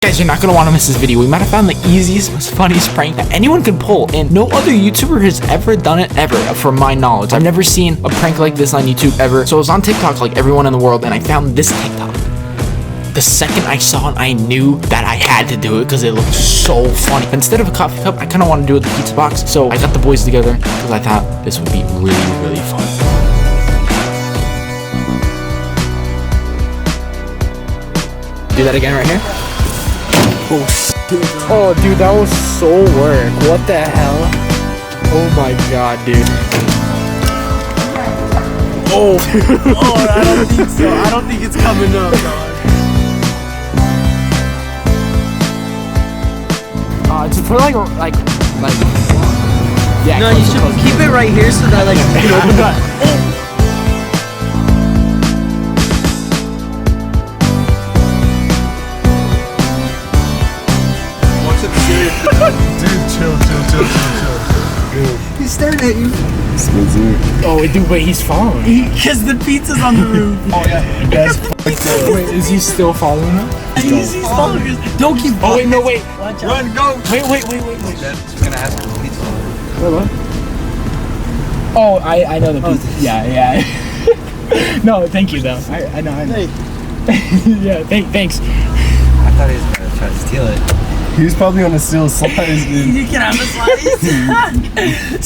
Guys, you're not gonna want to miss this video. We might have found the easiest, most funniest prank that anyone could pull, and no other YouTuber has ever done it ever, from my knowledge. I've never seen a prank like this on YouTube ever. So I was on TikTok like everyone in the world, and I found this TikTok. The second I saw it, I knew that I had to do it because it looked so funny. Instead of a coffee cup, I kind of want to do it with the pizza box. So I got the boys together because I thought this would be really, really fun. Do that again right here. Oh, dude, that was so work. What the hell? Oh my god, dude. Oh, Oh, I don't think so. I don't think it's coming up, dog. just put like, yeah. No, you should keep it right here so that you can open it. Dude, chill. He's staring at you. Oh, dude, wait, he's following. Because the pizza's on the roof. Oh yeah, that's Wait, is he still following us? He's following us. Don't keep. Oh wait, no, wait. Watch out. run, go. Wait. She's gonna ask for the pizza. What? Oh, I know the pizza. Yeah. No, thank you though. I know. Hey. Yeah, thanks. I thought he was gonna try to steal it. He was probably gonna steal a slice, dude. You can have a slice.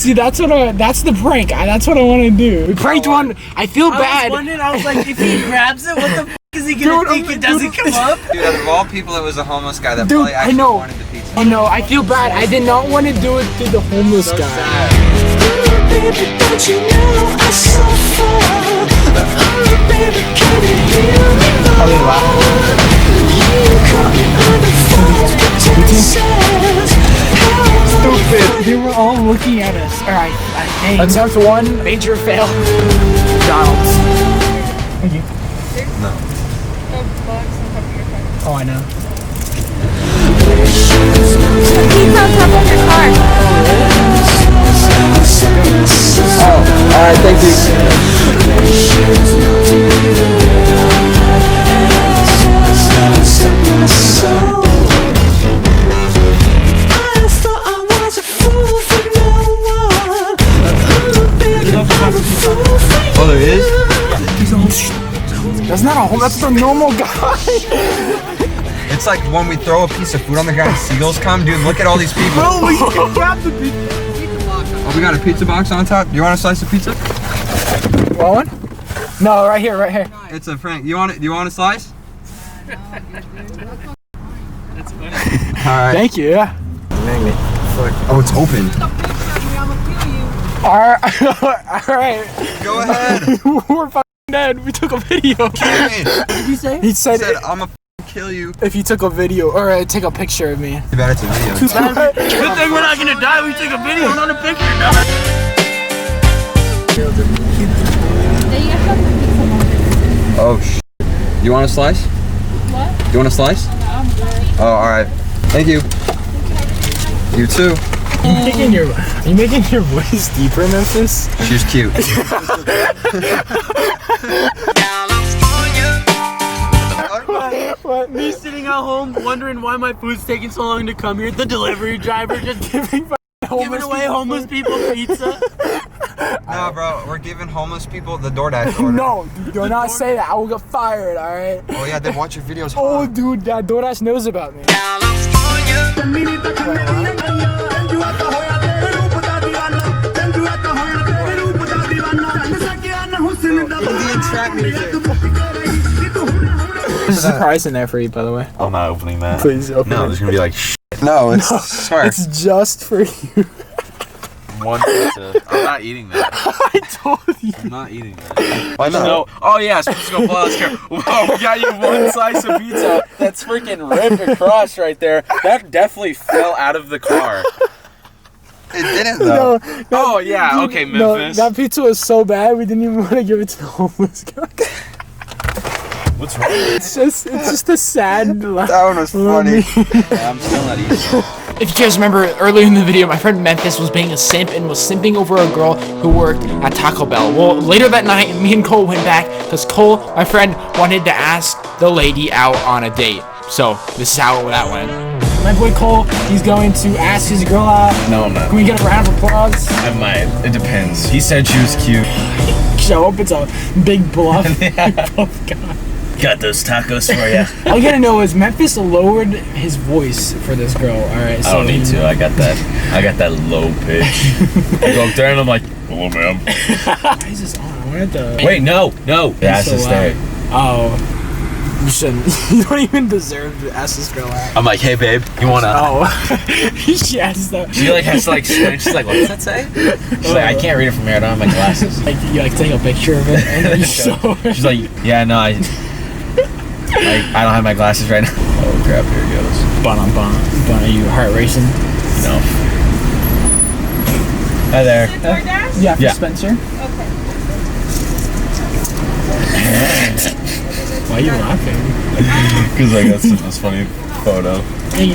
See, that's the prank. That's what I want to do. We pranked one. I feel I bad. was wondering, I was like, if he grabs it, what the f is he gonna think it doesn't come up? Dude, out of all people, it was a homeless guy that Dude, probably I actually know. wanted the pizza. I know. I feel bad. I did not want to do it to the homeless guy. Baby, don't you know I suffer? Oh, baby, can you hear me? You caught me under false pretenses. Stupid. They were all looking at us. All right. Attempt one. Major fail. McDonald's. Thank you. No. Oh, I know. Pizza on top of your car. Oh, alright, thank you. Oh, there is? That's not a home. That's the normal guy. It's like when we throw a piece of food on the ground and seagulls come. Dude, look at all these people. Oh, we can grab the pizza. Oh, we got a pizza box on top. You want a slice of pizza? Want one? No, right here. It's a prank. You want it? You want a slice? That's funny. Alright. Thank you. Yeah. Magnet. Oh, it's open. All right. Go ahead. We're fucking dead. We took a video. What did he say? He said, I'm gonna kill you. if you took a video or take a picture of me. Too bad it's a video. Good thing we're not gonna die. We took a video, not a picture. No. Oh, you want a slice? What? You want a slice? I'm good. Oh, alright. Thank you. You too. Are you making your voice deeper, Memphis? She's cute. What? Me sitting at home wondering why my food's taking so long to come here. The delivery driver just giving away homeless people pizza. No, bro, we're giving homeless people the DoorDash order. No, do not say that. I will get fired. All right. Oh yeah, they watch your videos. Oh, dude, that DoorDash knows about me. Indian trap music. There's a surprise in there for you, by the way. I'm not opening that. Please open No, it. there's gonna be like No, it's sorry. It's just for you. one pizza. I'm not eating that. I told you. I'm not eating that. Why not? No. Oh yeah, let's go pull out this car. Whoa, we got you one slice of pizza. That's freaking ripped across right there. That definitely fell out of the car. It didn't though. No, Oh yeah, okay, no, Memphis. that pizza was so bad we didn't even want to give it to the homeless guy. What's wrong? It's just a sad laugh. That one was funny. Yeah, I'm still not eating. If you guys remember earlier in the video, my friend Memphis was being a simp and was simping over a girl who worked at Taco Bell. Well, later that night, me and Cole went back because Cole, my friend, wanted to ask the lady out on a date. So this is how that went. My boy Cole, he's going to ask his girl out. No, I'm not. Can we get a round of applause? I might. It depends. He said she was cute. Show up, it's a big bluff. Oh, God. Got those tacos for you. All you gotta know is Memphis lowered his voice for this girl. All right, so I don't need to. I got that low pitch. I go up there and I'm like, hello, ma'am. Why is this on? I wanted to. Wait, no. Yeah, so to stay. Oh, you shouldn't. You don't even deserve to ask this girl out. I'm like, hey, babe, you wanna? Oh, she asked that. She like has to like squint. She's like, what does that say? She's like, I can't read it from here. I don't have my glasses. Like you like take a picture of it and then you show her. She's like, yeah, no, I don't have my glasses right now. Oh crap! Here it goes. Bun. Are you heart racing? No. Hi there. DoorDash? Yeah, for Yeah. Spencer. Okay. Why are you laughing? Because I got such this funny photo. Hey,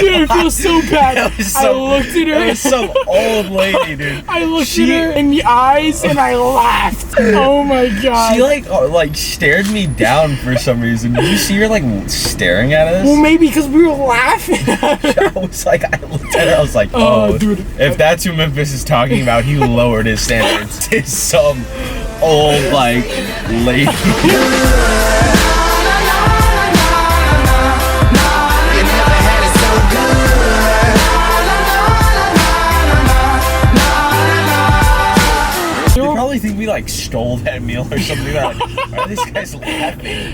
dude, I feel so bad. I looked at her. It was some old lady, dude. I looked at her in the eyes and I laughed. Oh my god. She like stared me down for some reason. Did you see her like staring at us? Well, maybe because we were laughing at her. I was like, I looked at her. I was like, Oh, oh, dude. If that's who Memphis is talking about, he lowered his standards to some old like lady. They probably think we like stole that meal or something. They're like, why are these guys laughing?